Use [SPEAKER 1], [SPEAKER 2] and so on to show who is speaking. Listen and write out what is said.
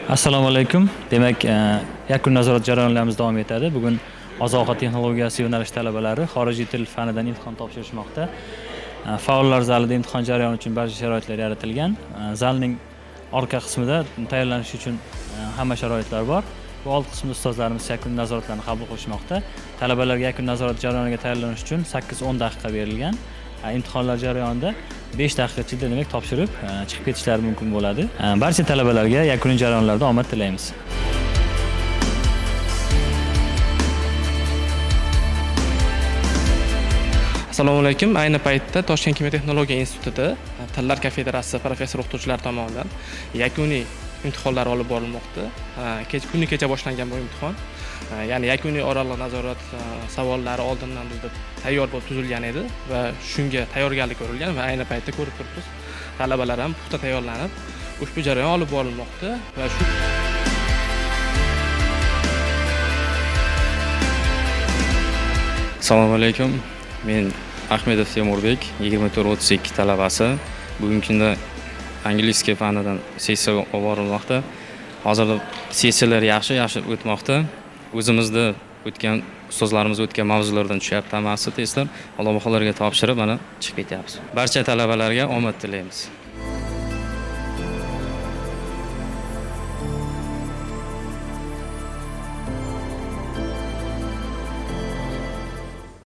[SPEAKER 1] Assalomu alaykum. Demak, yakun nazorat jarayonlarimiz davom etadi. Bugun oziq-ovqat texnologiyasi yo'nalish talabalari xorijiy til fanidan imtihon topshirishmoqda. Faollar zalida imtihon jarayoni uchun barcha sharoitlar yaratilgan. Zalning orqa qismida tayyorlanish uchun hamma sharoitlar bor. Bu old qismda ustozlarimiz yakun nazoratlarni qabul qilishmoqda. Talabalarga yakun nazorat jarayoniga tayyorlanish uchun 8-10 daqiqa berilgan. Imtihonlar jarayonida 5 daqiqa ichida demak topshirib chiqib ketishlari mumkin bo'ladi. Barcha talabalarga yakuniy jarayonlarda omad tilaymiz.
[SPEAKER 2] Assalomu alaykum. Ayni paytda Toshkent kimyo texnologiya institutida Tillar kafedrasiyasi professor o'qituvchilari tomonidan yakuniy imtihonlar olib borilmoqda. Kuni kecha boshlangan bu imtihon. Ya'ni yakuniy oraliq nazorat savollari oldindan bizda tayyor bo'lib tuzilgan edi va shunga tayyorgarlik ko'rilgan va ayni paytda ko'rib turibsiz, talabalar ham puxta tayyorlanib ushbu jarayon olib borilmoqda va shu
[SPEAKER 3] Assalomu alaykum. Men Ahmedov Temurbek, 24-32 talabasi. Bugungi kunda angliskiy fanidan sessiya olib borilmoqda. Hozirda sessiyalar yaxshi o'tmoqda. O'zimizda ustozlarimiz o'tgan mavzulardan tushyapti hammasi testlar. Alloh xohlariga topshirib mana chiqib ketyapmiz. Barcha talabalarga omad tilaymiz.